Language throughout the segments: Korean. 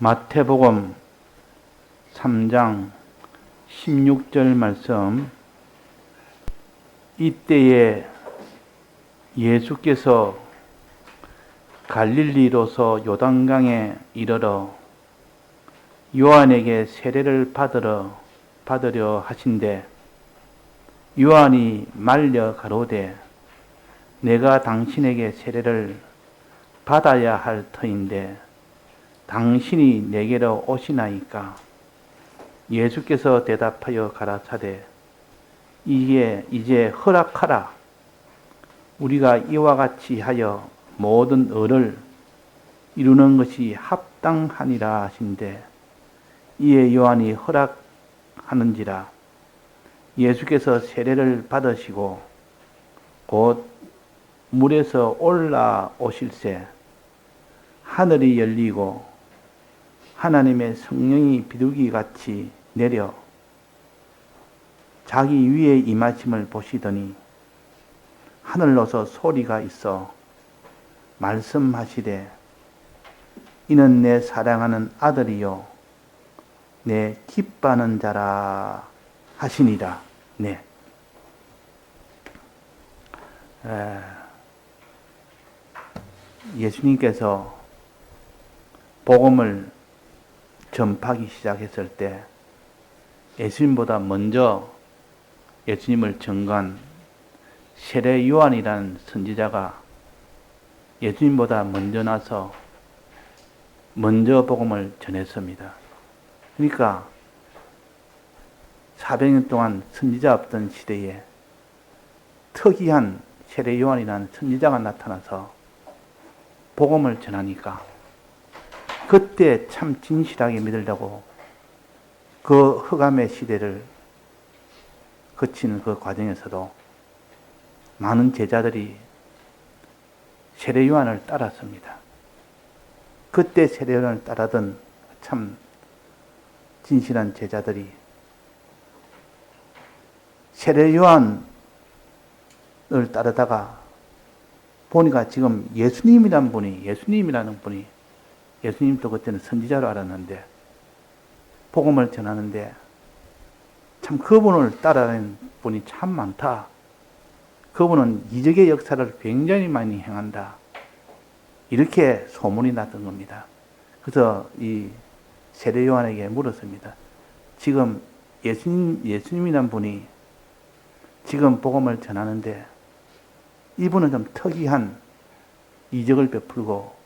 마태복음 3장 16절 말씀. 이때에 예수께서 갈릴리로서 요단강에 이르러 요한에게 세례를 받으려 하신대 요한이 말려 가로되 내가 당신에게 세례를 받아야 할 터인데 당신이 내게로 오시나이까? 예수께서 대답하여 가라사대 이게 이제 허락하라. 우리가 이와 같이 하여 모든 의를 이루는 것이 합당하니라 하신대 이에 요한이 허락하는지라. 예수께서 세례를 받으시고 곧 물에서 올라오실새 하늘이 열리고 하나님의 성령이 비둘기같이 내려 자기 위에 임하심을 보시더니 하늘로서 소리가 있어 말씀하시되 이는 내 사랑하는 아들이요 내 기뻐하는 자라 하시니라. 네. 예수님께서 복음을 전파하기 시작했을 때 예수님보다 먼저 예수님을 전간 세례 요한이라는 선지자가 예수님보다 먼저 나서 먼저 복음을 전했습니다. 그러니까 400년 동안 선지자 없던 시대에 특이한 세례 요한이라는 선지자가 나타나서 복음을 전하니까 그때 참 진실하게 믿으려고 그 흑암의 시대를 거치는 그 과정에서도 많은 제자들이 세례 요한을 따랐습니다. 그때 세례 요한을 따르던 참 진실한 제자들이 세례 요한을 따르다가 보니까 지금 예수님이라는 분이 예수님도 그때는 선지자로 알았는데 복음을 전하는데 참 그분을 따라가는 분이 참 많다. 그분은 이적의 역사를 굉장히 많이 행한다. 이렇게 소문이 났던 겁니다. 그래서 이 세례 요한에게 물었습니다. 지금 예수님이란 분이 지금 복음을 전하는데 이분은 좀 특이한 이적을 베풀고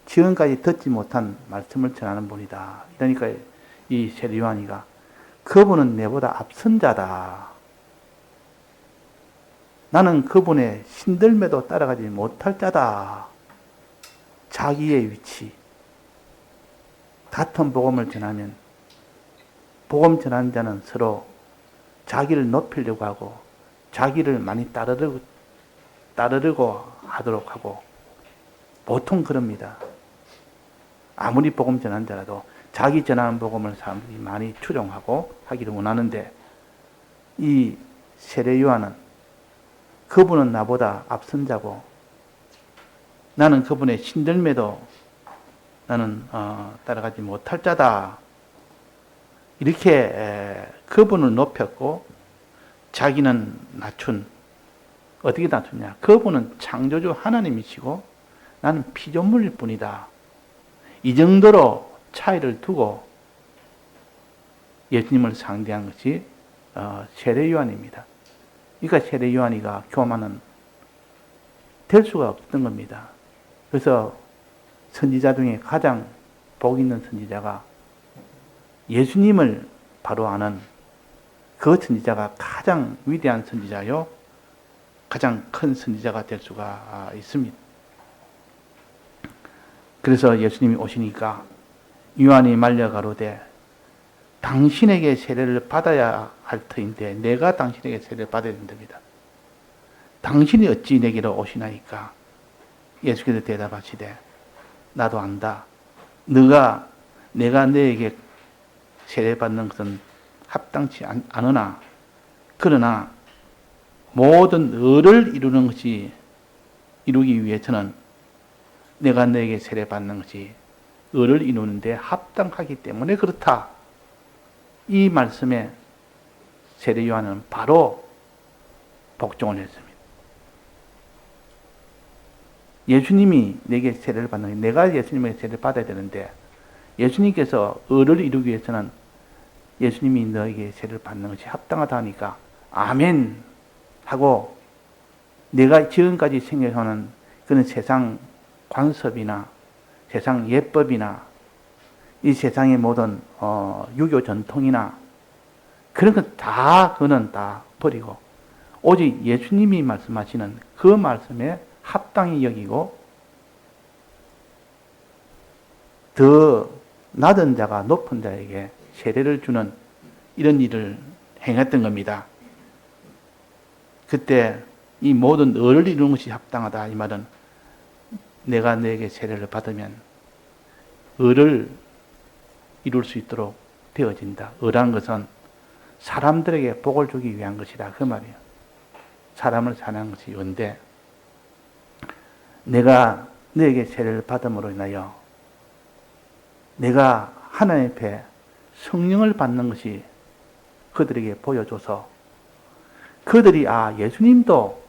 지금까지 듣지 못한 말씀을 전하는 분이다. 그러니까 이 세례 요한이가 그분은 내보다 앞선 자다. 나는 그분의 신들매도 따라가지 못할 자다. 자기의 위치. 같은 복음을 전하면 복음 전하는 자는 서로 자기를 높이려고 하고 자기를 많이 따르려고 하도록 하고 보통 그럽니다. 아무리 복음 전하는 자라도 자기 전하는 복음을 사람들이 많이 추종하고 하기를 원하는데 이 세례 요한은 그분은 나보다 앞선 자고 나는 그분의 신들매도 나는 따라가지 못할 자다. 이렇게 그분을 높였고 자기는 낮춘. 어떻게 낮추냐? 그분은 창조주 하나님이시고 나는 피조물일 뿐이다. 이 정도로 차이를 두고 예수님을 상대한 것이 세례 요한입니다. 그러니까 세례 요한이가 교만은 될 수가 없던 겁니다. 그래서 선지자 중에 가장 복 있는 선지자가 예수님을 바로 아는 그 선지자가 가장 위대한 선지자요, 가장 큰 선지자가 될 수가 있습니다. 그래서 예수님이 오시니까 요한이 말려 가로되 당신에게 세례를 받아야 할 터인데 내가 당신에게 세례를 받아야 된답니다. 당신이 어찌 내게로 오시나이까? 예수께서 대답하시되 나도 안다. 내가 너에게 세례 받는 것은 합당치 않으나 그러나 모든 의를 이루는 것이 이루기 위해서는 내가 너에게 세례 받는 것이 의를 이루는데 합당하기 때문에 그렇다. 이 말씀에 세례 요한은 바로 복종을 했습니다. 예수님이 내게 세례를 받는 게 내가 예수님에게 세례를 받아야 되는데 예수님께서 의를 이루기 위해서는 예수님이 너에게 세례를 받는 것이 합당하다 하니까 아멘 하고 내가 지금까지 생각하는 그런 세상 관습이나 세상 예법이나 이 세상의 모든 유교 전통이나 그런 것 다 그는 다 버리고 오직 예수님이 말씀하시는 그 말씀에 합당히 여기고 더 낮은 자가 높은 자에게 세례를 주는 이런 일을 행했던 겁니다. 그때 이 모든 의를 이루는 것이 합당하다 이 말은 내가 너에게 세례를 받으면 의를 이룰 수 있도록 되어진다. 의라는 것은 사람들에게 복을 주기 위한 것이다 그 말이에요. 사람을 사는 것이 의인데 내가 너에게 세례를 받음으로 인하여 내가 하나님 앞에 성령을 받는 것이 그들에게 보여줘서 그들이 예수님도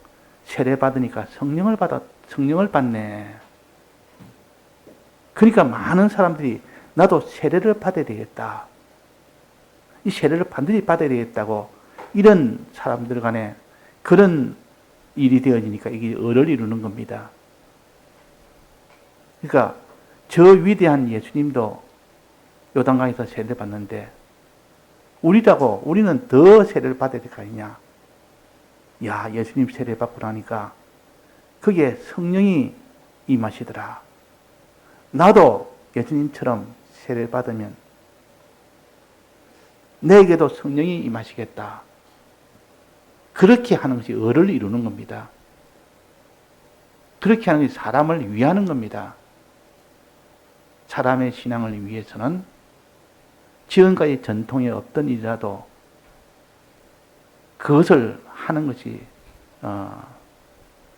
세례 받으니까 성령을 받네. 그러니까 많은 사람들이 나도 세례를 받아야 되겠다. 이 세례를 반드시 받아야 되겠다고 이런 사람들 간에 그런 일이 되어지니까 이게 의를 이루는 겁니다. 그러니까 저 위대한 예수님도 요단강에서 세례를 받는데 우리는 더 세례를 받아야 될 거 아니냐. 야, 예수님 세례 받고 나니까 그게 성령이 임하시더라. 나도 예수님처럼 세례를 받으면 내게도 성령이 임하시겠다. 그렇게 하는 것이 의를 이루는 겁니다. 그렇게 하는 것이 사람을 위하는 겁니다. 사람의 신앙을 위해서는 지금까지 전통에 없던 일이라도 그것을 하는 것이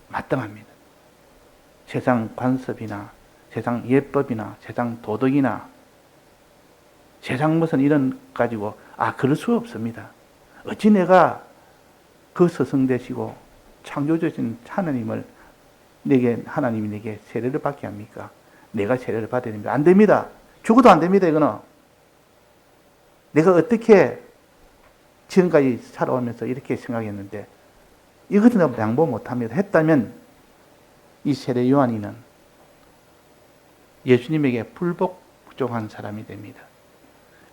마땅합니다. 세상 관습이나 세상 예법이나 세상 도덕이나 세상 무슨 이런 가지고 그럴 수 없습니다. 어찌 내가 그 스승 되시고 창조주신 하나님이 내게 세례를 받게 합니까? 내가 세례를 받아야 됩니다. 안 됩니다. 죽어도 안 됩니다. 이거는 내가 어떻게 지금까지 살아오면서 이렇게 생각했는데 이것은 내가 양보 못합니다. 했다면 이 세례 요한이는 예수님에게 불복종한 사람이 됩니다.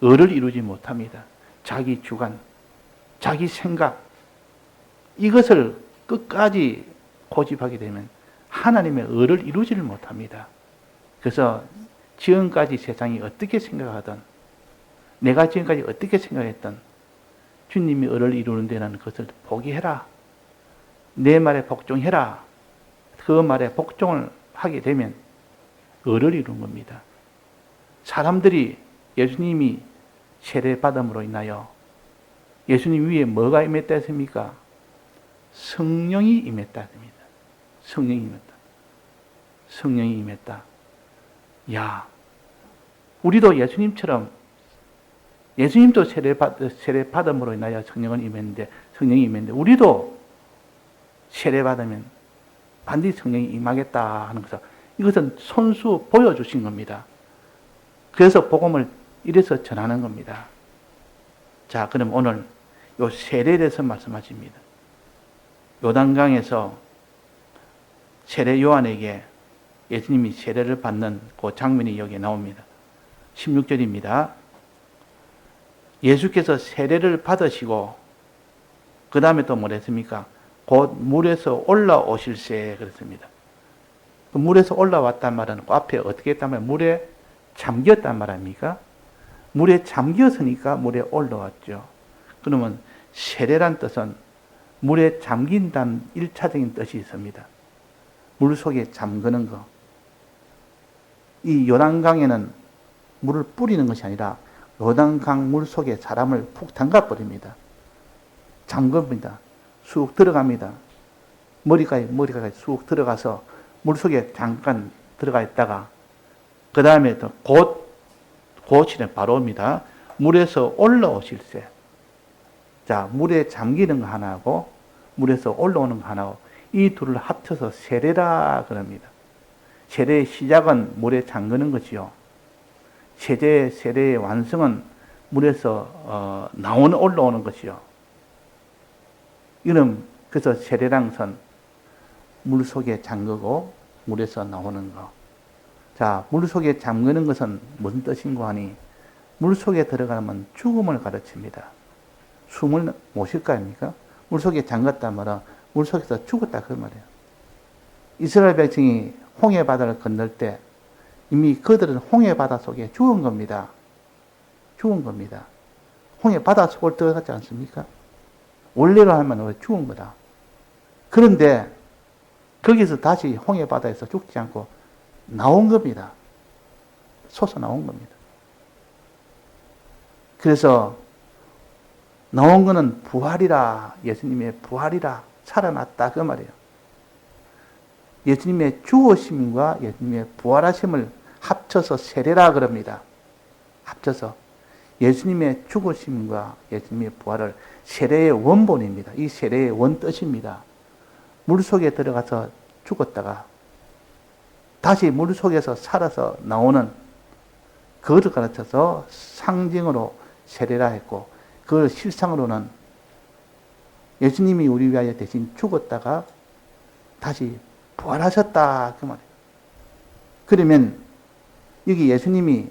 의를 이루지 못합니다. 자기 주관, 자기 생각 이것을 끝까지 고집하게 되면 하나님의 의를 이루지를 못합니다. 그래서 지금까지 세상이 어떻게 생각하든 내가 지금까지 어떻게 생각했든 주님이 의를 이루는 데는 그것을 포기해라. 내 말에 복종해라. 그 말에 복종을 하게 되면 의를 이루는 겁니다. 사람들이 예수님이 세례 받음으로 인하여 예수님 위에 뭐가 임했다 했습니까? 성령이 임했다 했습니다. 성령이 임했다. 성령이 임했다. 야, 우리도 예수님도 세례 받음으로 인하여 성령이 임했는데 우리도 세례 받으면 반드시 성령이 임하겠다 하는 것을 이것은 손수 보여주신 겁니다. 그래서 복음을 이래서 전하는 겁니다. 자, 그럼 오늘 요 세례에 대해서 말씀하십니다. 요단강에서 세례 요한에게 예수님이 세례를 받는 그 장면이 여기에 나옵니다. 16절입니다. 예수께서 세례를 받으시고 그 다음에 또 뭐랬습니까? 곧 물에서 올라오실세 그랬습니다. 그 물에서 올라왔단 말은 그 앞에 어떻게 했단 말이에요? 물에 잠겼단 말 아닙니까? 물에 잠겼으니까 물에 올라왔죠. 그러면 세례란 뜻은 물에 잠긴다는 1차적인 뜻이 있습니다. 물 속에 잠그는 거. 이 요단강에는 물을 뿌리는 것이 아니라 요단강 물 속에 사람을 푹 담가버립니다. 잠깁니다. 쑥 들어갑니다. 머리까지 쑥 들어가서 물 속에 잠깐 들어가 있다가 그 다음에 또 곧이는 바로 옵니다. 물에서 올라오실세. 자, 물에 잠기는 거 하나하고 물에서 올라오는 거 하나하고 이 둘을 합쳐서 세례라 그럽니다. 세례의 시작은 물에 잠그는 것이요. 세례의 완성은 물에서 올라오는 것이요. 이는 그래서 세례란 것은 물 속에 잠그고 물에서 나오는 것. 자, 물 속에 잠그는 것은 무슨 뜻인고 하니 물 속에 들어가면 죽음을 가르칩니다. 숨을 못 쉴 거 아닙니까? 물 속에 잠갔다 말은 물 속에서 죽었다 그 말이에요. 이스라엘 백성이 홍해 바다를 건널 때 이미 그들은 홍해 바다 속에 죽은 겁니다. 죽은 겁니다. 홍해 바다 속을 들어갔지 않습니까? 원래로 하면 죽은 거다. 그런데 거기서 다시 홍해 바다에서 죽지 않고 나온 겁니다. 솟아 나온 겁니다. 그래서 나온 거는 부활이라, 예수님의 부활이라, 살아났다 그 말이에요. 예수님의 죽으심과 예수님의 부활하심을 합쳐서 세례라 그럽니다. 합쳐서 예수님의 죽으심과 예수님의 부활을 세례의 원본입니다. 이 세례의 원뜻입니다. 물속에 들어가서 죽었다가 다시 물속에서 살아서 나오는 그것을 가르쳐서 상징으로 세례라 했고 그 실상으로는 예수님이 우리 위하여 대신 죽었다가 다시 부활하셨다 그 말이에요. 그러면 여기 예수님이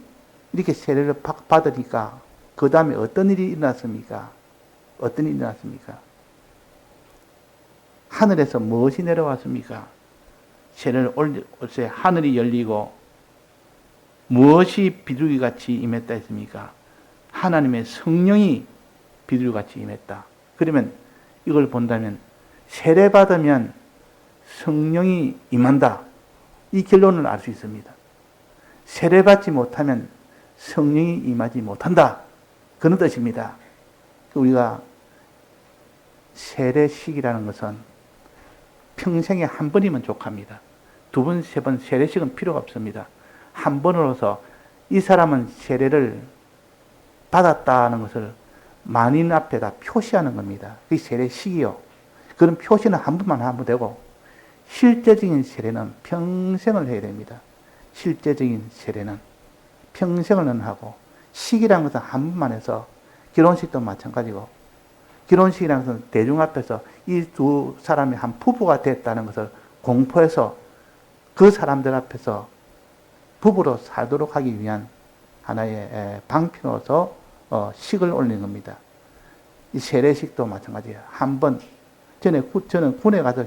이렇게 세례를 받으니까 그 다음에 어떤 일이 일어났습니까? 어떤 일이 일어났습니까? 하늘에서 무엇이 내려왔습니까? 세례를 올 때 하늘이 열리고 무엇이 비둘기같이 임했다 했습니까? 하나님의 성령이 비둘기같이 임했다. 그러면 이걸 본다면 세례받으면 성령이 임한다. 이 결론을 알 수 있습니다. 세례받지 못하면 성령이 임하지 못한다. 그런 뜻입니다. 우리가 세례식이라는 것은 평생에 한 번이면 족합니다. 두 번, 세 번 세례식은 필요가 없습니다. 한 번으로서 이 사람은 세례를 받았다는 것을 만인 앞에다 표시하는 겁니다. 그게 세례식이요. 그런 표시는 한 번만 하면 되고 실제적인 세례는 평생을 해야 됩니다. 실제적인 세례는 평생을 하고 식이라는 것은 한 번만 해서 결혼식도 마찬가지고 결혼식이라는 것은 대중 앞에서 이 두 사람이 한 부부가 됐다는 것을 공포해서 그 사람들 앞에서 부부로 살도록 하기 위한 하나의 방편으로서 식을 올린 겁니다. 이 세례식도 마찬가지예요. 한 번, 저는 군에 가서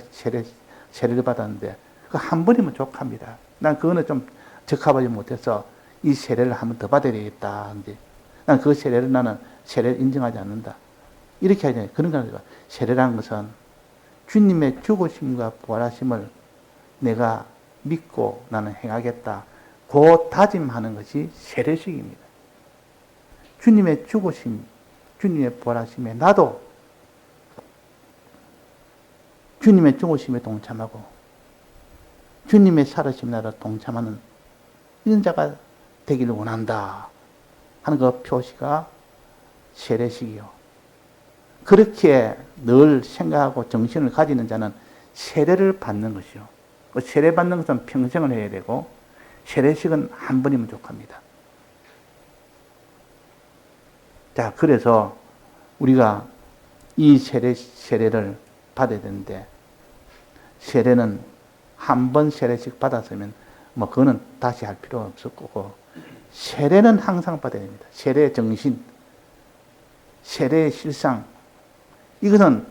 세례를 받았는데 그 한 번이면 족합니다. 난 그거는 좀 적합하지 못해서 이 세례를 한 번 더 받아야 되겠다. 근데 난 그 세례를 나는 세례를 인정하지 않는다. 이렇게 하잖아요. 그런 거 아니라 세례라는 것은 주님의 죽으심과 부활하심을 내가 믿고 나는 행하겠다. 그 다짐하는 것이 세례식입니다. 주님의 죽으심, 주님의 부활하심에 나도 주님의 죽으심에 동참하고 주님의 살아심에 나도 동참하는 이런 자가 되기를 원한다 하는 그 표시가 세례식이요. 그렇게 늘 생각하고 정신을 가지는 자는 세례를 받는 것이요. 그 세례 받는 것은 평생을 해야 되고 세례식은 한 번이면 족합니다. 자, 그래서 우리가 이 세례를 받아야 되는데 세례는 한 번 세례식 받았으면 뭐 그거는 다시 할 필요가 없을 거고 세례는 항상 받아야 됩니다. 세례의 정신, 세례의 실상 이것은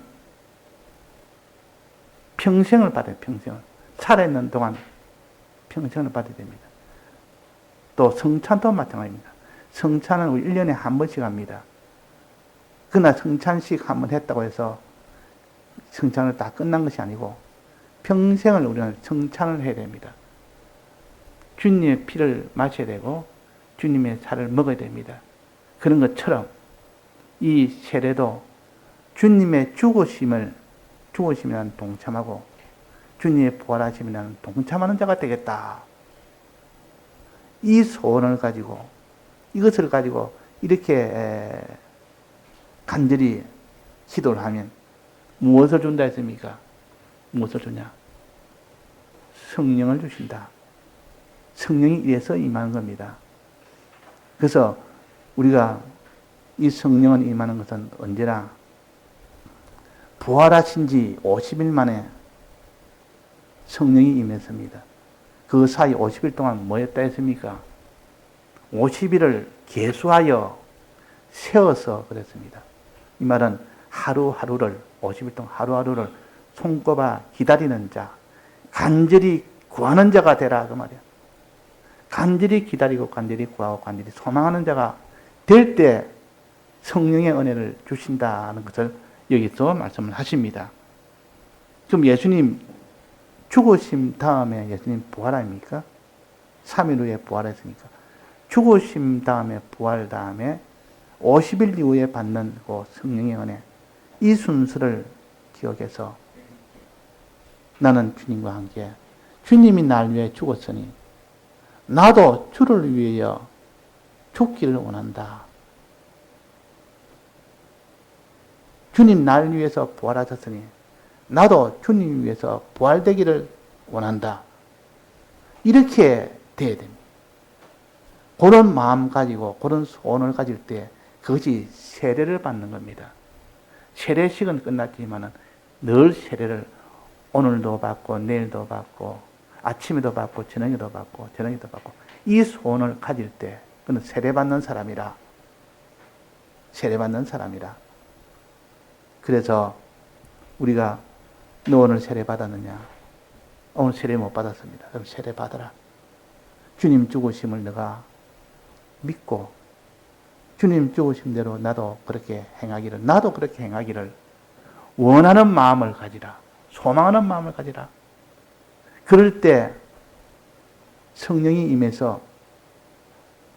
평생을 받아요. 평생을. 살아있는 동안 평생을 받아야 됩니다. 또 성찬도 마찬가지입니다. 성찬은 우리 1년에 한 번씩 합니다. 그러나 성찬식 한 번 했다고 해서 성찬을 다 끝난 것이 아니고 평생을 우리는 성찬을 해야 됩니다. 주님의 피를 마셔야 되고 주님의 살을 먹어야 됩니다. 그런 것처럼 이 세례도 주님의 죽으심이라는 동참하고 주님의 부활하심이라는 동참하는 자가 되겠다. 이 소원을 가지고, 이것을 가지고 이렇게 간절히 기도를 하면 무엇을 준다 했습니까? 무엇을 주냐? 성령을 주신다. 성령이 이래서 임하는 겁니다. 그래서 우리가 이 성령을 임하는 것은 언제나 부활하신 지 50일 만에 성령이 임했습니다. 그 사이 50일 동안 뭐 했다 했습니까? 50일을 계수하여 세워서 그랬습니다. 이 말은 하루하루를, 50일 동안 하루하루를 손꼽아 기다리는 자, 간절히 구하는 자가 되라 그 말이야. 간절히 기다리고 간절히 구하고 간절히 소망하는 자가 될 때 성령의 은혜를 주신다는 것을 여기서 말씀을 하십니다. 그럼 예수님 죽으심 다음에 예수님 부활 아닙니까? 3일 후에 부활했으니까. 죽으심 다음에 부활 다음에 50일 이후에 받는 그 성령의 은혜, 이 순서를 기억해서 나는 주님과 함께, 주님이 날 위해 죽었으니 나도 주를 위하여 죽기를 원한다. 주님 날 위해서 부활하셨으니 나도 주님 위해서 부활되기를 원한다. 이렇게 돼야 됩니다. 그런 마음 가지고 그런 소원을 가질 때 그것이 세례를 받는 겁니다. 세례식은 끝났지만 늘 세례를 오늘도 받고 내일도 받고 아침에도 받고 저녁에도 받고 저녁에도 받고 이 소원을 가질 때 그는 세례받는 사람이라. 세례받는 사람이라. 그래서 우리가 너 오늘 세례 받았느냐? 오늘 세례 못 받았습니다. 그럼 세례 받아라. 주님 죽으심을 내가 믿고 주님 죽으심대로 나도 그렇게 행하기를 원하는 마음을 가지라. 소망하는 마음을 가지라. 그럴 때 성령이 임해서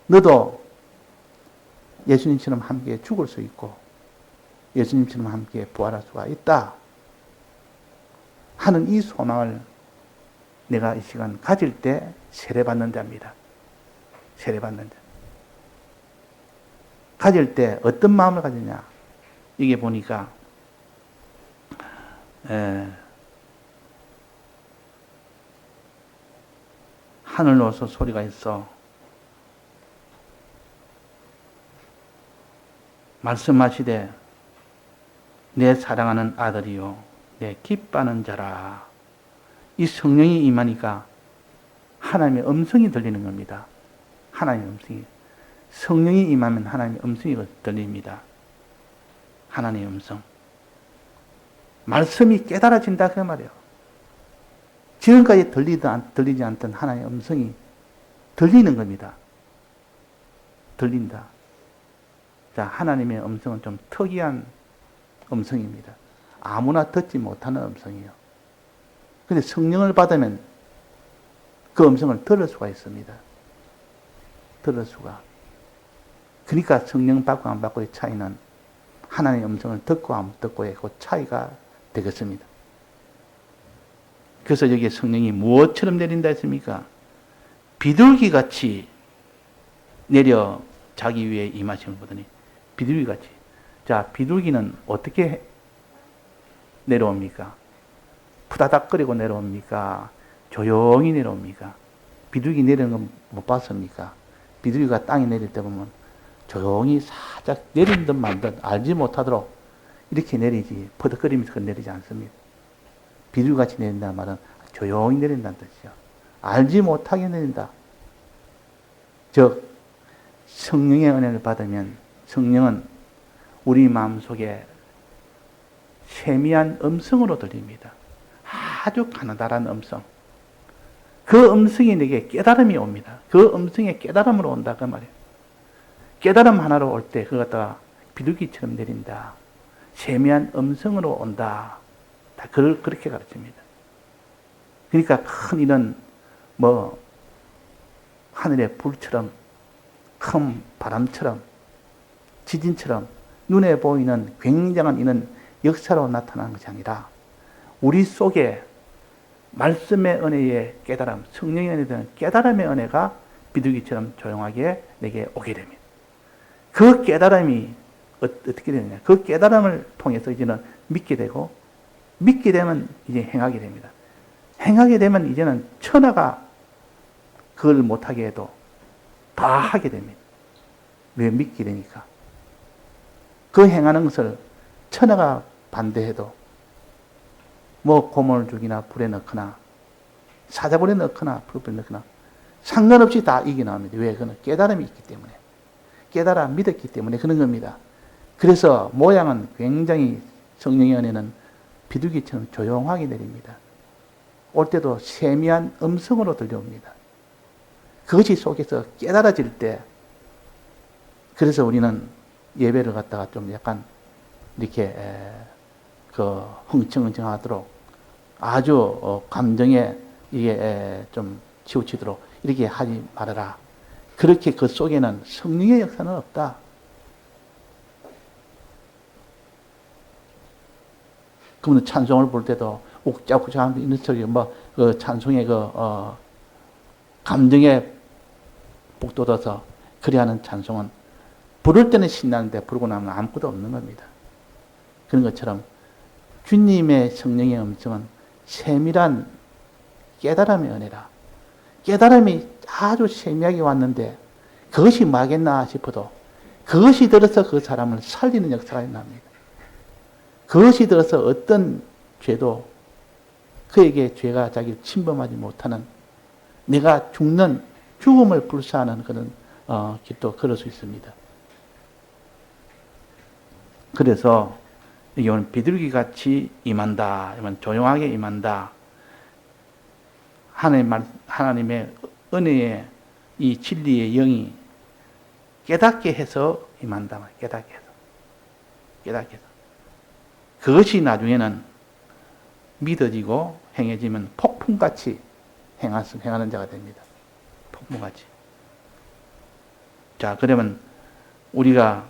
너도 예수님처럼 함께 죽을 수 있고 예수님처럼 함께 부활할 수가 있다 하는 이 소망을 내가 이 시간 가질 때 세례받는 자입니다. 세례받는 자. 가질 때 어떤 마음을 가지냐? 이게 보니까 하늘로서 소리가 있어 말씀하시되 내 사랑하는 아들이요 내 기뻐하는 자라. 이 성령이 임하니까 하나님의 음성이 들리는 겁니다. 하나님의 음성이. 성령이 임하면 하나님의 음성이 들립니다. 하나님의 음성. 말씀이 깨달아진다 그 말이에요. 지금까지 들리지 않던 하나님의 음성이 들리는 겁니다. 들린다. 자, 하나님의 음성은 좀 특이한 음성입니다. 아무나 듣지 못하는 음성이에요. 근데 성령을 받으면 그 음성을 들을 수가 있습니다. 들을 수가. 그러니까 성령 받고 안 받고의 차이는 하나님의 음성을 듣고 안 듣고의 그 차이가 되겠습니다. 그래서 여기에 성령이 무엇처럼 내린다 했습니까? 비둘기같이 내려 자기 위에 임하심을 보더니 비둘기같이. 자, 비둘기는 어떻게 내려옵니까? 푸다닥거리고 내려옵니까? 조용히 내려옵니까? 비둘기 내리는 건 못 봤습니까? 비둘기가 땅에 내릴 때 보면 조용히 살짝 내린 듯 만 듯 알지 못하도록 이렇게 내리지 퍼덕거리면서 내리지 않습니다. 비둘기같이 내린다는 말은 조용히 내린다는 뜻이죠. 알지 못하게 내린다. 즉 성령의 은혜를 받으면 성령은 우리 마음속에 세미한 음성으로 들립니다. 아주 가느다란 음성. 그 음성이 내게 깨달음이 옵니다. 그 음성에 깨달음으로 온다 그 말이에요. 깨달음 하나로 올 때 그거 갖다가 비둘기처럼 내린다. 세미한 음성으로 온다. 다 그렇게 가르칩니다. 그러니까 큰 이런 하늘의 불처럼 큰 바람처럼 지진처럼 눈에 보이는 굉장한 이런 역사로 나타나는 것이 아니라 우리 속에 말씀의 은혜의 깨달음, 성령의 은혜에 대한 깨달음의 은혜가 비둘기처럼 조용하게 내게 오게 됩니다. 그 깨달음이 어떻게 되느냐. 그 깨달음을 통해서 이제는 믿게 되고, 믿게 되면 이제 행하게 됩니다. 행하게 되면 이제는 천하가 그걸 못하게 해도 다 하게 됩니다. 왜? 믿게 되니까. 그 행하는 것을 천하가 반대해도 뭐 고문을 죽이나 불에 넣거나 사자불에 넣거나 불에 넣거나 상관없이 다 이겨나갑니다. 왜? 그는 깨달음이 있기 때문에. 깨달아 믿었기 때문에 그런 겁니다. 그래서 모양은 굉장히 성령의 은혜는 비둘기처럼 조용하게 내립니다. 올 때도 세미한 음성으로 들려옵니다. 그것이 속에서 깨달아질 때, 그래서 우리는 예배를 갖다가 좀 이렇게 흥청흥청하도록 아주 감정에 이게 좀 치우치도록 이렇게 하지 말아라. 그렇게 그 속에는 성령의 역사는 없다. 그러면 찬송을 볼 때도 욱작욱작하는 이런 소리, 그 찬송의 감정에 북돋아서 그리하는 찬송은 부를 때는 신나는데 부르고 나면 아무것도 없는 겁니다. 그런 것처럼 주님의 성령의 음성은 세밀한 깨달음의 은혜라. 깨달음이 아주 세미하게 왔는데 그것이 뭐겠나 싶어도 그것이 들어서 그 사람을 살리는 역사가 납니다. 그것이 들어서 어떤 죄도 그에게 죄가 자기를 침범하지 못하는, 내가 죽음을 불사하는 그런 길도 걸을 수 있습니다. 그래서 이건 비둘기같이 임한다. 이건 조용하게 임한다. 하나님의 은혜의 이 진리의 영이 깨닫게 해서 임한다. 깨닫게 해서. 그것이 나중에는 믿어지고 행해지면 폭풍같이 행하는 자가 됩니다. 폭풍같이. 자, 그러면 우리가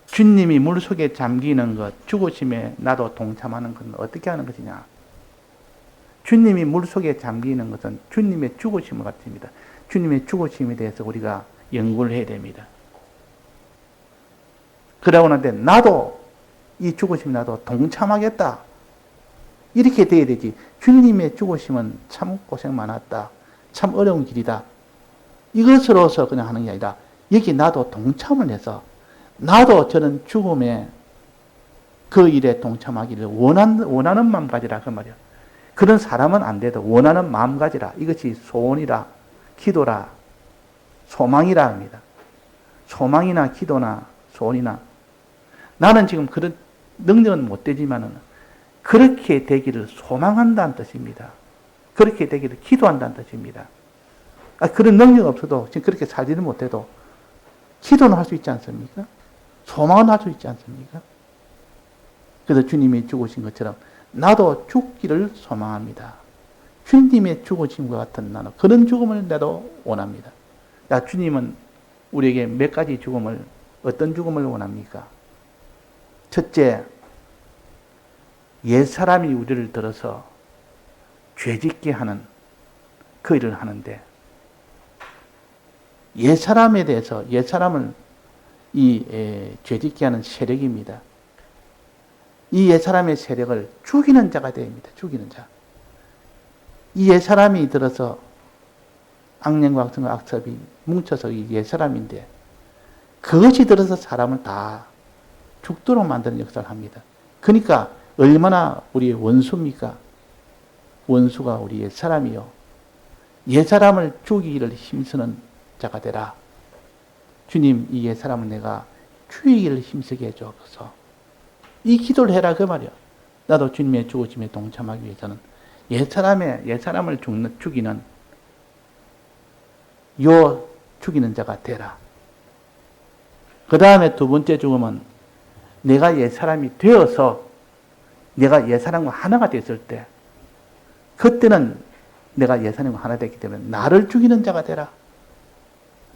주님이 물속에 잠기는 것, 죽으심에 나도 동참하는 것은 어떻게 하는 것이냐? 주님이 물속에 잠기는 것은 주님의 죽으심을 같습니다. 주님의 죽으심에 대해서 우리가 연구를 해야 됩니다. 그러고 나는데 나도 이 죽으심에 나도 동참하겠다. 이렇게 돼야 되지. 주님의 죽으심은 참 고생 많았다. 참 어려운 길이다. 이것으로서 그냥 하는 게 아니라 여기 나도 동참을 해서 나도 저는 죽음에 그 일에 동참하기를 원하는 마음 가지라 그 말이야. 그런 사람은 안 돼도 원하는 마음 가지라. 이것이 소원이라, 기도라, 소망이라 합니다. 소망이나 기도나 소원이나 나는 지금 그런 능력은 못 되지만은 그렇게 되기를 소망한다는 뜻입니다. 그렇게 되기를 기도한다는 뜻입니다. 그런 능력 없어도 지금 그렇게 살지는 못해도 기도는 할 수 있지 않습니까? 소망은 할 수 있지 않습니까? 그래서 주님이 죽으신 것처럼 나도 죽기를 소망합니다. 주님의 죽으심과 같은 나는 그런 죽음을 나도 원합니다. 주님은 우리에게 몇 가지 어떤 죽음을 원합니까? 첫째, 옛사람이 우리를 들어서 죄짓게 하는 그 일을 하는데, 옛사람에 대해서, 옛사람을 죄짓게 하는 세력입니다. 이 옛사람의 세력을 죽이는 자가 됩니다. 죽이는 자. 이 옛사람이 들어서 악령과 악성과 악섭이 뭉쳐서 이 옛사람인데 그것이 들어서 사람을 다 죽도록 만드는 역사를 합니다. 그러니까 얼마나 우리의 원수입니까? 원수가 우리 옛사람이요. 옛사람을 죽이기를 힘쓰는 자가 되라. 주님, 이 옛사람은 내가 죽이기를 힘쓰게 해주옵소서. 이 기도를 해라 그 말이야. 나도 주님의 죽으심에 동참하기 위해서는 옛사람을 죽이는 죽이는 자가 되라. 그 다음에 두 번째 죽음은 내가 옛사람이 되어서 내가 옛사람과 하나가 됐을 때 그때는 내가 옛사람과 하나 됐기 때문에 나를 죽이는 자가 되라.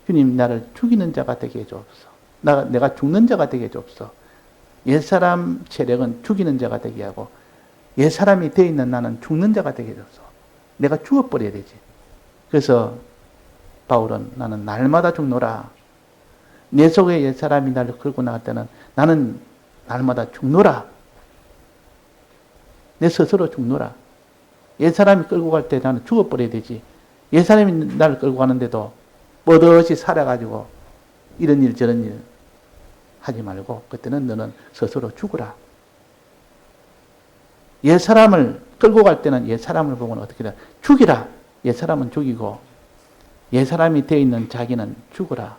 주님, 나를 죽이는 자가 되게 해주옵소서. 내가 죽는 자가 되게 해주옵소서. 옛사람 세력은 죽이는 자가 되게 하고 옛사람이 되어 있는 나는 죽는 자가 되게 해주옵소서. 내가 죽어버려야 되지. 그래서 바울은 나는 날마다 죽노라. 내 속에 옛사람이 나를 끌고 나갈 때는 나는 날마다 죽노라. 내 스스로 죽노라. 옛사람이 끌고 갈 때 나는 죽어버려야 되지. 옛사람이 나를 끌고 가는데도 뻗어시 살아가지고 이런 일 저런 일 하지 말고 그때는 너는 스스로 죽어라. 옛사람을 끌고 갈 때는 옛사람을 보고는 어떻게 돼? 죽이라. 옛사람은 죽이고 옛사람이 되어 있는 자기는 죽어라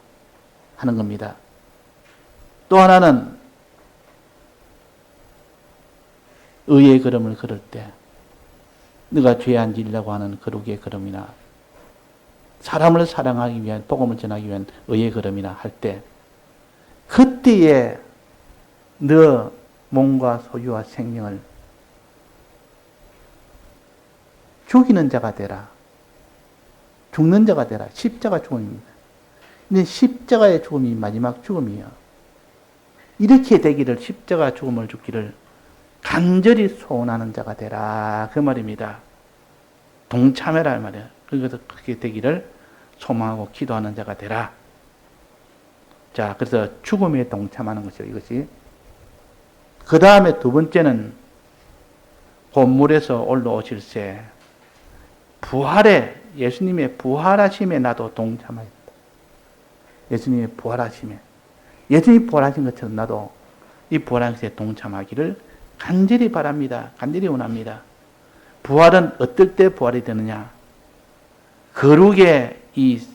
하는 겁니다. 또 하나는 의의 걸음을 걸을 때 네가 죄 안 지으려고 하는 거룩의 걸음이나 사람을 사랑하기 위한 복음을 전하기 위한 의의 걸음이나 할 때 그때에 너 몸과 소유와 생명을 죽이는 자가 되라. 죽는 자가 되라. 십자가 죽음입니다. 근데 십자가의 죽음이 마지막 죽음이에요. 이렇게 되기를 십자가 죽음을 죽기를 간절히 소원하는 자가 되라. 그 말입니다. 동참해라 말이에요. 그래서 그렇게 되기를 소망하고 기도하는 자가 되라. 자, 그래서 죽음에 동참하는 것이요. 이것이. 그 다음에 두 번째는 본물에서 올라오실새 부활에 예수님의 부활하심에 나도 동참하였다. 예수님의 부활하심에. 예수님이 부활하신 것처럼 나도 이 부활한 것에 동참하기를 간절히 바랍니다. 간절히 원합니다. 부활은 어떨 때 부활이 되느냐? 거룩의 이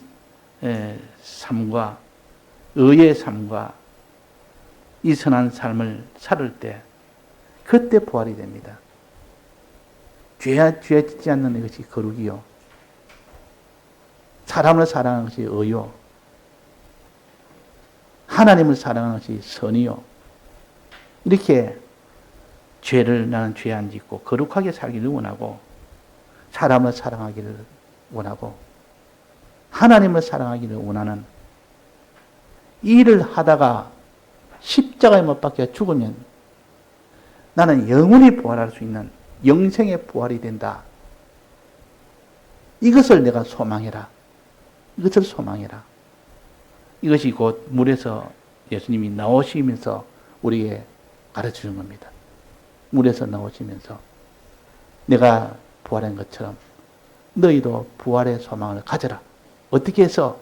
삶과 의의 삶과 이 선한 삶을 살을 때 그때 부활이 됩니다. 죄 짓지 않는 것이 거룩이요. 사람을 사랑하는 것이 의요. 하나님을 사랑하는 것이 선이요. 이렇게 죄를 나는 죄 안 짓고 거룩하게 살기를 원하고 사람을 사랑하기를 원하고 하나님을 사랑하기를 원하는 이 일을 하다가 십자가에 못 박혀 죽으면 나는 영원히 부활할 수 있는 영생의 부활이 된다. 이것을 내가 소망해라. 이것을 소망해라. 이것이 곧 물에서 예수님이 나오시면서 우리에게 가르치는 겁니다. 물에서 나오시면서 내가 부활한 것처럼 너희도 부활의 소망을 가져라. 어떻게 해서?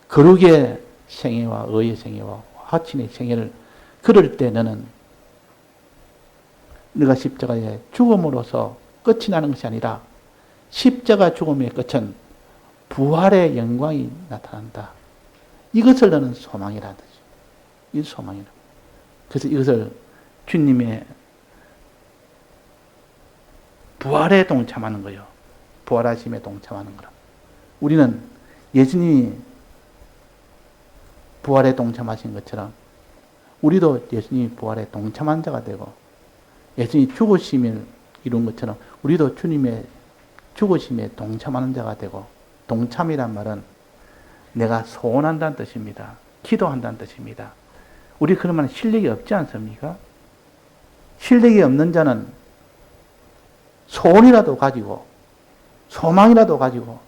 거룩의 생애와 의의 생애와 화친의 생애를 그럴 때 너는 네가 십자가에 죽음으로써 끝이 나는 것이 아니라 십자가 죽음의 끝은 부활의 영광이 나타난다. 이것을 너는 소망이라는 거죠. 이 소망이라. 그래서 이것을 주님의 부활에 동참하는 거예요. 부활하심에 동참하는 거라. 우리는 예수님이 부활에 동참하신 것처럼 우리도 예수님이 부활에 동참한 자가 되고 예수님이 죽으심을 이룬 것처럼 우리도 주님의 죽으심에 동참하는 자가 되고 동참이란 말은 내가 소원한다는 뜻입니다. 기도한다는 뜻입니다. 우리 그러면 실력이 없지 않습니까? 실력이 없는 자는 소원이라도 가지고 소망이라도 가지고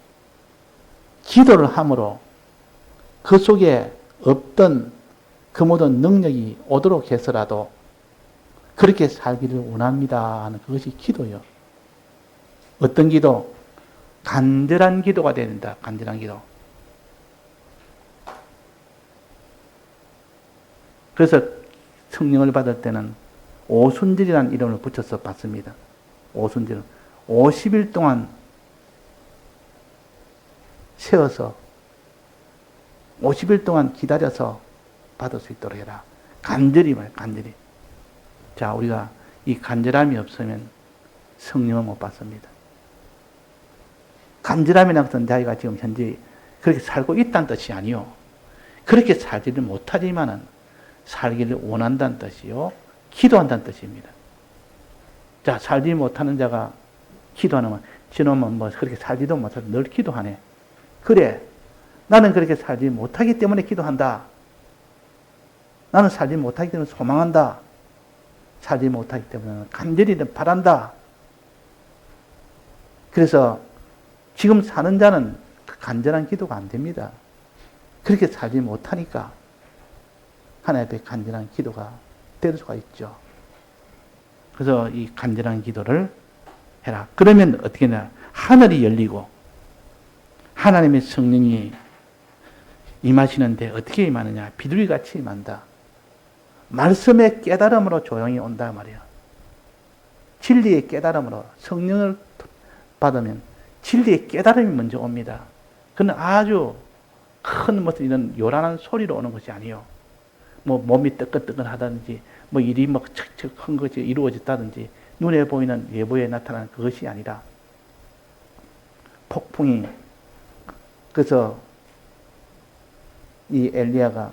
기도를 함으로 그 속에 없던 그 모든 능력이 오도록 해서라도 그렇게 살기를 원합니다 하는 그것이 기도요. 어떤 기도? 간절한 기도가 된다. 간절한 기도. 그래서 성령을 받을 때는 오순절이라는 이름을 붙여서 받습니다. 오순절. 50일 동안 세워서 50일 동안 기다려서 받을 수 있도록 해라. 간절히 말이야. 간절히. 자, 우리가 이 간절함이 없으면 성령을 못 받습니다. 간절함이라는 것은 자기가 지금 현재 그렇게 살고 있다는 뜻이 아니요. 그렇게 살지를 못하지만은 살기를 원한다는 뜻이요. 기도한다는 뜻입니다. 자, 살지 못하는 자가 기도하는 저놈은 뭐 그렇게 살지도 못하고 늘 기도하네. 그래. 나는 그렇게 살지 못하기 때문에 기도한다. 나는 살지 못하기 때문에 소망한다. 살지 못하기 때문에 간절히 바란다. 그래서 지금 사는 자는 간절한 기도가 안 됩니다. 그렇게 살지 못하니까 하나님 앞에 간절한 기도가 될 수가 있죠. 그래서 이 간절한 기도를 해라. 그러면 어떻게 되냐? 하늘이 열리고 하나님의 성령이 임하시는데 어떻게 임하느냐? 비둘기같이 임한다. 말씀의 깨달음으로 조용히 온다 말이야. 진리의 깨달음으로 성령을 받으면 진리의 깨달음이 먼저 옵니다. 그는 아주 큰 무슨 이런 요란한 소리로 오는 것이 아니요. 뭐 몸이 뜨끈뜨끈하다든지 뭐 일이 막 척척 큰 것이 이루어졌다든지 눈에 보이는 예보에 나타나는 그것이 아니라 폭풍이. 그래서 이 엘리야가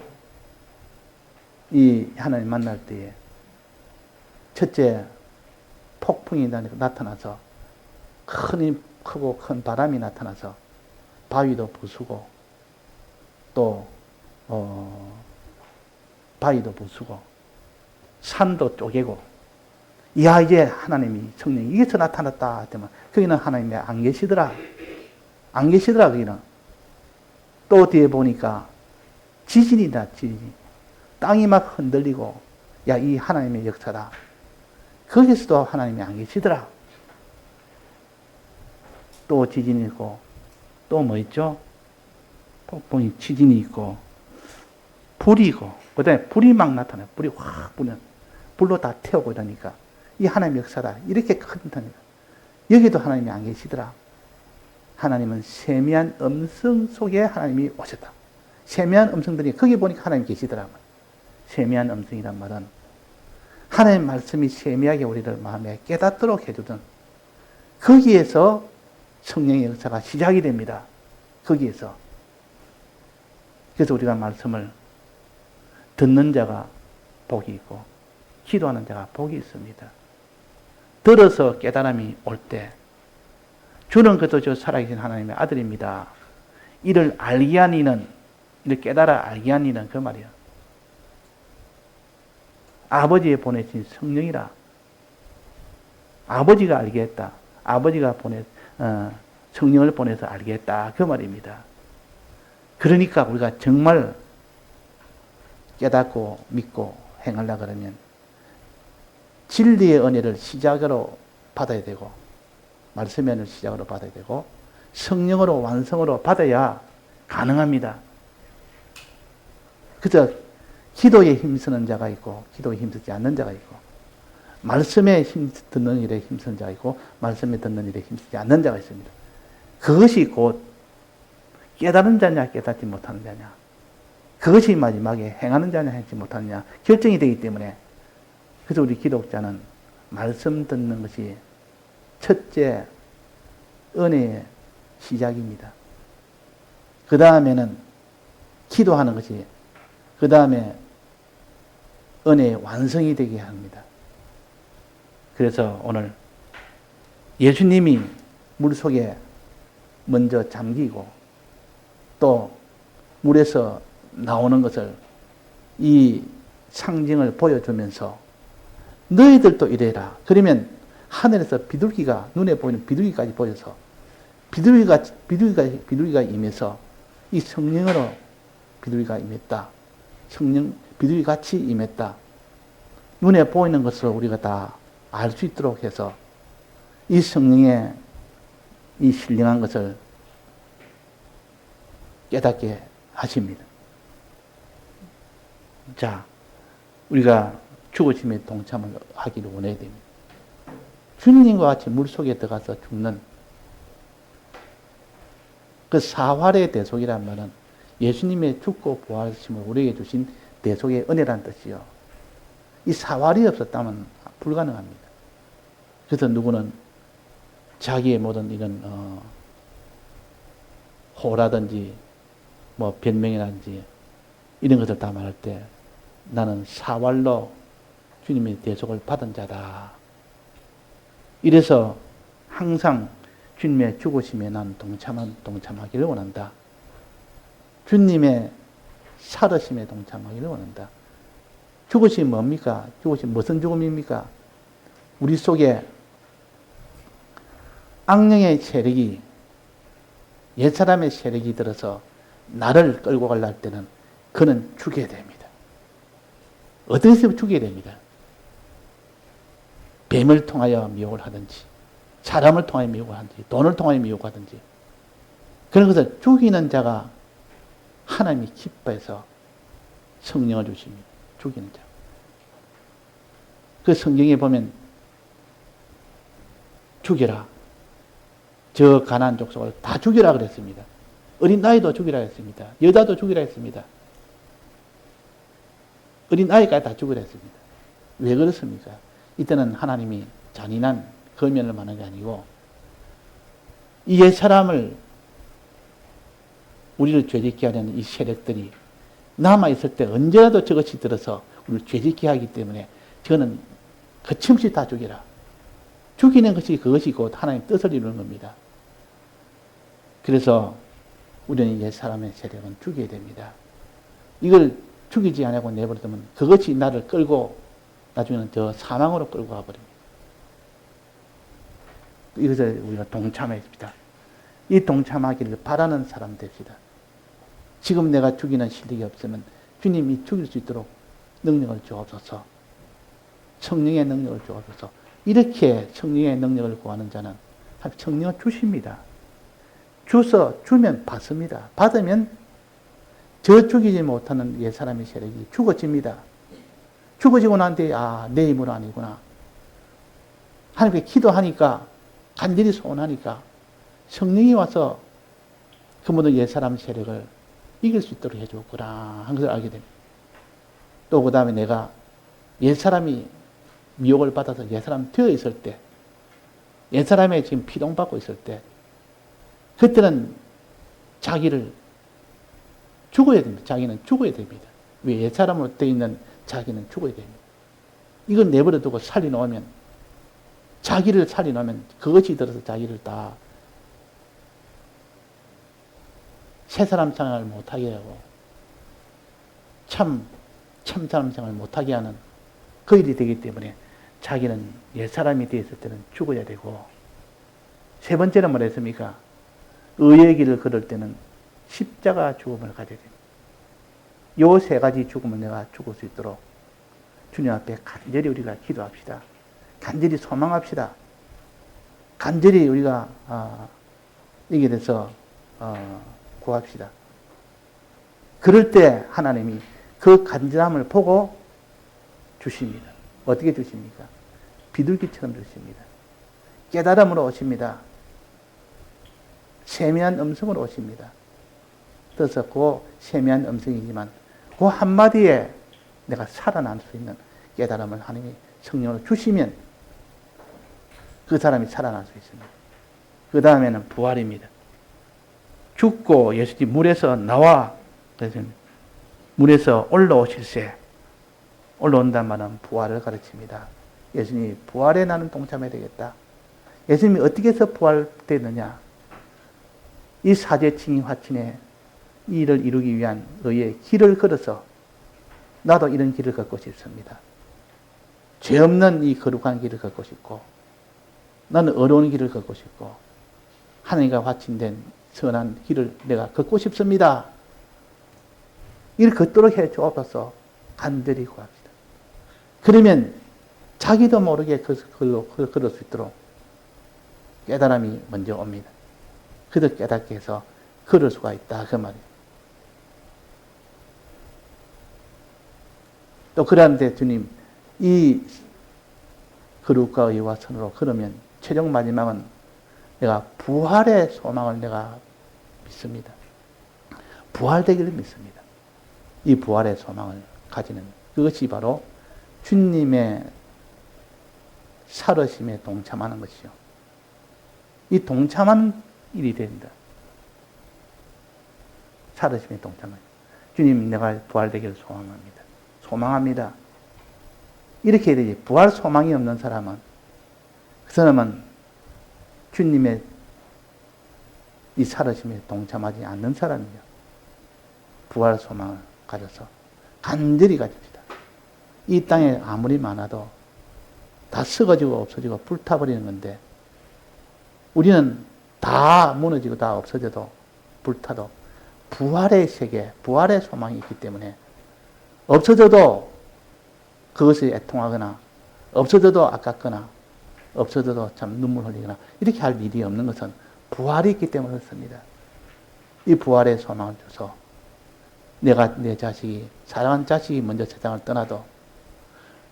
이 하나님 만날 때에 첫째 폭풍이 나타나서 크고 큰 바람이 나타나서 바위도 부수고 또 바위도 부수고 산도 쪼개고, 야 이제 하나님이 성령이 이게서 나타났다 했더만 거기는 하나님이 안 계시더라. 안 계시더라. 거기는 또 뒤에 보니까 지진이다. 지진. 땅이 막 흔들리고, 야 이 하나님의 역사다. 거기서도 하나님이 안 계시더라. 또 지진이 있고 또 뭐 있죠? 폭풍이 지진이 있고 불이 있고 그다음에 불이 막 나타나요. 불이 확 불면 불로 다 태우고 이러니까 이 하나님의 역사다. 이렇게 큰다니까. 여기도 하나님이 안 계시더라. 하나님은 세미한 음성 속에 하나님이 오셨다. 세미한 음성들이 거기 보니까 하나님이 계시더라. 세미한 음성이란 말은 하나님의 말씀이 세미하게 우리를 마음에 깨닫도록 해주던 거기에서 성령의 역사가 시작이 됩니다. 거기에서. 그래서 우리가 말씀을 듣는 자가 복이 있고 기도하는 자가 복이 있습니다. 들어서 깨달음이 올 때 주는 그도 저 살아계신 하나님의 아들입니다. 이를 알게 한 이는, 이를 깨달아 알게 한 이는 그 말이야. 아버지의 보내신 성령이라. 아버지가 알게 했다. 아버지가 성령을 보내서 알게 했다. 그 말입니다. 그러니까 우리가 정말 깨닫고 믿고 행하려고 그러면 진리의 은혜를 시작으로 받아야 되고, 말씀의 은혜를 시작으로 받아야 되고, 성령으로 완성으로 받아야 가능합니다. 그저 기도에 힘쓰는 자가 있고 기도에 힘쓰지 않는 자가 있고, 말씀에 듣는 일에 힘쓰는 자가 있고 말씀에 듣는 일에 힘쓰지 않는 자가 있습니다. 그것이 곧 깨달은 자냐 깨닫지 못하는 자냐, 그것이 마지막에 행하는 자냐 행하지 못하는 자 결정이 되기 때문에, 그래서 우리 기독자는 말씀 듣는 것이 첫째 은혜의 시작입니다. 그 다음에는 기도하는 것이, 그 다음에 은혜의 완성이 되게 합니다. 그래서 오늘 예수님이 물속에 먼저 잠기고 또 물에서 나오는 것을, 이 상징을 보여주면서 너희들도 이래라. 그러면 하늘에서 비둘기가, 눈에 보이는 비둘기까지 보여서 비둘기가 임해서 이 성령으로 비둘기가 임했다. 성령 비둘기 같이 임했다. 눈에 보이는 것을 우리가 다 알 수 있도록 해서 이 성령의 이 신령한 것을 깨닫게 하십니다. 자, 우리가 죽으심에 동참을 하기를 원해야 됩니다. 주님과 같이 물속에 들어가서 죽는 그 사활의 대속이란 말은 예수님의 죽고 부활하심을 우리에게 주신 대속의 은혜란 뜻이요. 이 사활이 없었다면 불가능합니다. 그래서 누구는 자기의 모든 이런 호라든지 뭐 변명이라든지 이런 것을 다 말할 때 나는 사활로 주님의 대속을 받은 자다. 이래서 항상 주님의 죽으심에 난 동참하기를 원한다. 주님의 살으심에 동참하기를 원한다. 죽으심이 뭡니까? 죽으심 무슨 죽음입니까? 우리 속에 악령의 세력이 옛사람의 세력이 들어서 나를 끌고 가려 할 때는 그는 죽여야 됩니다. 어떻게 해서 죽여야 됩니다. 뱀을 통하여 미혹을 하든지, 사람을 통하여 미혹을 하든지, 돈을 통하여 미혹을 하든지, 그런 것을 죽이는 자가 하나님이 기뻐해서 성령을 주십니다. 죽이는 자. 그 성경에 보면 죽여라. 저 가나안 족속을 다 죽이라 그랬습니다. 어린 나이도 죽이라 했습니다. 여자도 죽이라 했습니다. 어린 아이까지 다 죽이라 했습니다. 왜 그렇습니까? 이때는 하나님이 잔인한 거면을 말하는 게 아니고 이 옛사람을 우리를 죄짓게 하려는 이 세력들이 남아있을 때 언제라도 저것이 들어서 우리를 죄짓게 하기 때문에 저는 거침없이 다 죽여라. 죽이는 것이 그것이 곧 하나님의 뜻을 이루는 겁니다. 그래서 우리는 옛사람의 세력은 죽여야 됩니다. 이걸 죽이지 않고 내버려두면 그것이 나를 끌고 나중에는 저 사망으로 끌고 가버립니다. 이것을 우리가 동참했습니다. 이 동참하기를 바라는 사람 됩시다. 지금 내가 죽이는 실력이 없으면 주님이 죽일 수 있도록 능력을 주옵소서. 성령의 능력을 주옵소서. 이렇게 성령의 능력을 구하는 자는 성령을 주십니다. 주면 받습니다. 받으면 저 죽이지 못하는 옛사람의 세력이 죽어집니다. 죽어지고 난 뒤에 내 힘으로 아니구나. 하나님께 기도하니까 간절히 소원하니까 성령이 와서 그 모든 옛사람 세력을 이길 수 있도록 해줬구나 하는 것을 알게 됩니다. 또 그 다음에 내가 옛사람이 미혹을 받아서 옛사람 되어 있을 때, 옛사람에 지금 피동받고 있을 때, 그때는 자기를 죽어야 됩니다. 자기는 죽어야 됩니다. 왜? 옛사람으로 되어 있는 자기는 죽어야 됩니다. 이건 내버려두고 살려놓으면, 자기를 살려놓으면 그것이 들어서 자기를 다 새사람 생활을 못하게 하고 참사람 생활을 못하게 하는 그 일이 되기 때문에 자기는 옛사람이 되었을 때는 죽어야 되고, 세 번째는 뭐랬습니까? 의의 길을 걸을 때는 십자가 죽음을 가져야 됩니다. 요 세 가지 죽음을 내가 죽을 수 있도록 주님 앞에 간절히 우리가 기도합시다. 간절히 소망합시다. 간절히 우리가 이게 돼서 구합시다. 그럴 때 하나님이 그 간절함을 보고 주십니다. 어떻게 주십니까? 비둘기처럼 주십니다. 깨달음으로 오십니다. 세미한 음성으로 오십니다. 그래서 그 세미한 음성이지만 그 한마디에 내가 살아날 수 있는 깨달음을 하나님이 성령으로 주시면 그 사람이 살아날 수 있습니다. 그 다음에는 부활입니다. 죽고 예수님 물에서 나와, 그래서 물에서 올라오실세. 올라온단 말은 부활을 가르칩니다. 예수님이 부활에 나는 동참해야 되겠다. 예수님이 어떻게 해서 부활됐느냐? 이 사제칭의 화친의 이 일을 이루기 위한 의의 길을 걸어서 나도 이런 길을 걷고 싶습니다. 죄 없는 이 거룩한 길을 걷고 싶고, 나는 어려운 길을 걷고 싶고, 하나님과 화친된 선한 길을 내가 걷고 싶습니다. 이를 걷도록 해 주옵소서 간절히 구합시다. 그러면 자기도 모르게 걸을 수 있도록 깨달음이 먼저 옵니다. 그들 깨닫게 해서 걸을 수가 있다 그 말이에요. 또 그러는데 주님 이 거룩과 의와 선으로 걸으면 최종 마지막은 내가 부활의 소망을 내가 믿습니다. 부활되기를 믿습니다. 이 부활의 소망을 가지는 그것이 바로 주님의 살으심에 동참하는 것이요. 이 동참하는 일이 된다. 살으심에 동참하는. 주님, 내가 부활되기를 소망합니다. 소망합니다. 이렇게 해야 되지. 부활 소망이 없는 사람은, 그 사람은 주님의 이 살으심에 동참하지 않는 사람이죠. 부활 소망을 가져서 간절히 가집시다. 이 땅에 아무리 많아도 다 썩어지고 없어지고 불타버리는 건데, 우리는 다 무너지고 다 없어져도 불타도 부활의 세계, 부활의 소망이 있기 때문에 없어져도 그것이 애통하거나 없어져도 아깝거나 없어져도 참 눈물 흘리거나 이렇게 할 일이 없는 것은 부활이 있기 때문에 그렇습니다. 이 부활의 소망을 줘서 내가 내 자식이 사랑하는 자식이 먼저 세상을 떠나도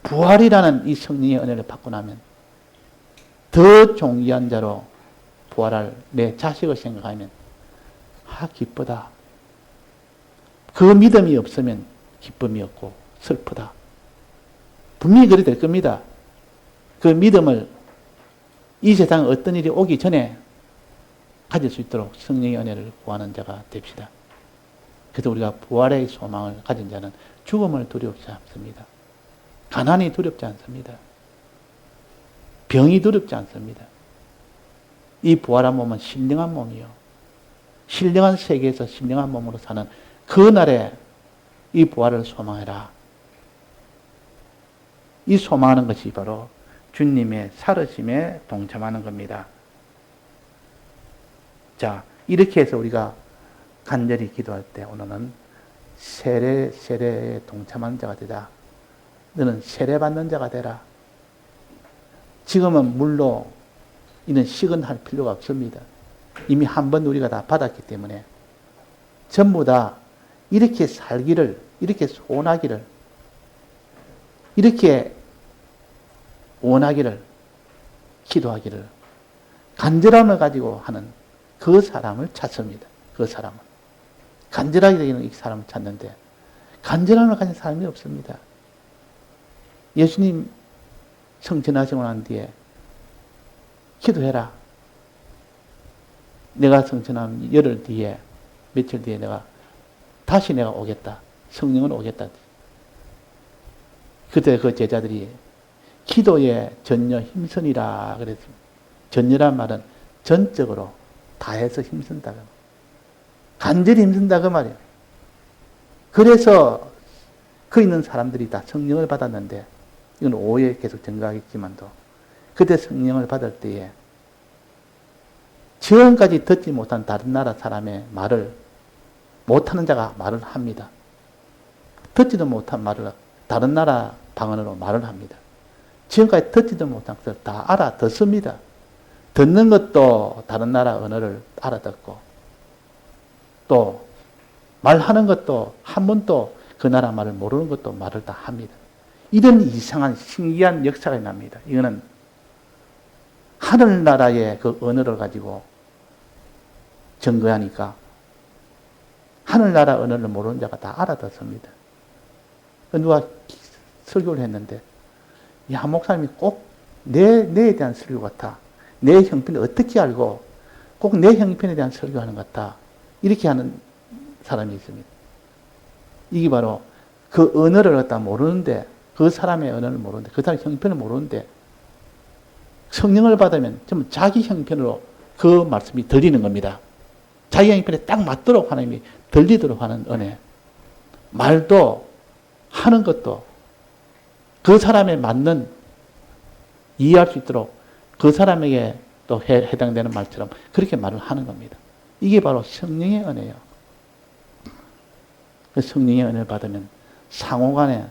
부활이라는 이 성령의 은혜를 받고 나면 더 존귀한 자로 부활할 내 자식을 생각하면 기쁘다. 그 믿음이 없으면 기쁨이 없고 슬프다. 분명히 그리 될 겁니다. 그 믿음을 이 세상 어떤 일이 오기 전에 가질 수 있도록 성령의 은혜를 구하는 자가 됩시다. 그래서 우리가 부활의 소망을 가진 자는 죽음을 두렵지 않습니다. 가난이 두렵지 않습니다. 병이 두렵지 않습니다. 이 부활한 몸은 신령한 몸이요. 신령한 세계에서 신령한 몸으로 사는 그 날에 이 부활을 소망해라. 이 소망하는 것이 바로 주님의 살으심에 동참하는 겁니다. 자, 이렇게 해서 우리가 간절히 기도할 때 오늘은 세례에 동참하는 자가 되자. 너는 세례받는 자가 되라. 지금은 물로 이는 시근할 필요가 없습니다. 이미 한 번 우리가 다 받았기 때문에 전부 다 이렇게 살기를, 이렇게 소원하기를, 이렇게 원하기를, 기도하기를, 간절함을 가지고 하는 그 사람을 찾습니다. 그 사람은. 간절하게 되는 이 사람을 찾는데 간절함을 가진 사람이 없습니다. 예수님 성천하시고 난 뒤에 기도해라. 내가 성천한 열흘 뒤에, 며칠 뒤에 다시 내가 오겠다. 성령은 오겠다. 그때 그 제자들이 기도에 전혀 힘쓰니라 그랬습니다. 전혀란 말은 전적으로 다해서 힘쓴다. 간절히 힘쓴다 그 말이에요. 그래서 그 있는 사람들이 다 성령을 받았는데 이건 오해 계속 증가하겠지만도 그때 성령을 받을 때에 지금까지 듣지 못한 다른 나라 사람의 말을 못하는 자가 말을 합니다. 듣지도 못한 말을 다른 나라 방언으로 말을 합니다. 지금까지 듣지도 못한 것을 다 알아듣습니다. 듣는 것도 다른 나라 언어를 알아듣고 또 말하는 것도 한 번도 그 나라 말을 모르는 것도 말을 다 합니다. 이런 이상한 신기한 역사가 납니다. 이거는 하늘나라의 그 언어를 가지고 증거하니까 하늘나라 언어를 모르는 자가 다 알아듣습니다. 누가 설교를 했는데 야 목사님이 꼭 내에 대한 설교 같아. 내 형편을 어떻게 알고 꼭 내 형편에 대한 설교하는 것 같아. 이렇게 하는 사람이 있습니다. 이게 바로 그 언어를 갖다 모르는데 그 사람의 언어를 모르는데 그 사람의 형편을 모르는데 성령을 받으면 좀 자기 형편으로 그 말씀이 들리는 겁니다. 자기 형편에 딱 맞도록 하나님이 들리도록 하는 은혜. 말도 하는 것도 그 사람에 맞는 이해할 수 있도록 그 사람에게 또 해당되는 말처럼 그렇게 말을 하는 겁니다. 이게 바로 성령의 은혜예요. 성령의 은혜를 받으면 상호간에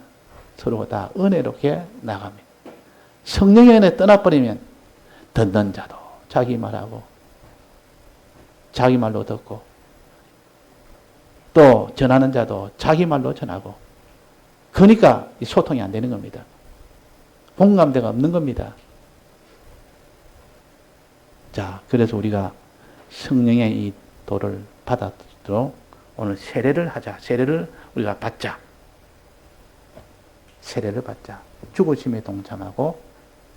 서로 다 은혜롭게 나갑니다. 성령의 은혜 떠나버리면 듣는 자도 자기 말하고 자기 말로 듣고 또 전하는 자도 자기 말로 전하고 그러니까 소통이 안 되는 겁니다. 공감대가 없는 겁니다. 자, 그래서 우리가 성령의 이 도를 받아들도록 오늘 세례를 하자. 세례를 우리가 받자. 세례를 받자. 죽으심에 동참하고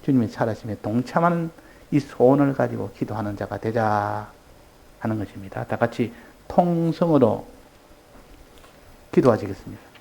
주님의 살아심에 동참하는 이 소원을 가지고 기도하는 자가 되자 하는 것입니다. 다 같이 통성으로 기도하시겠습니다.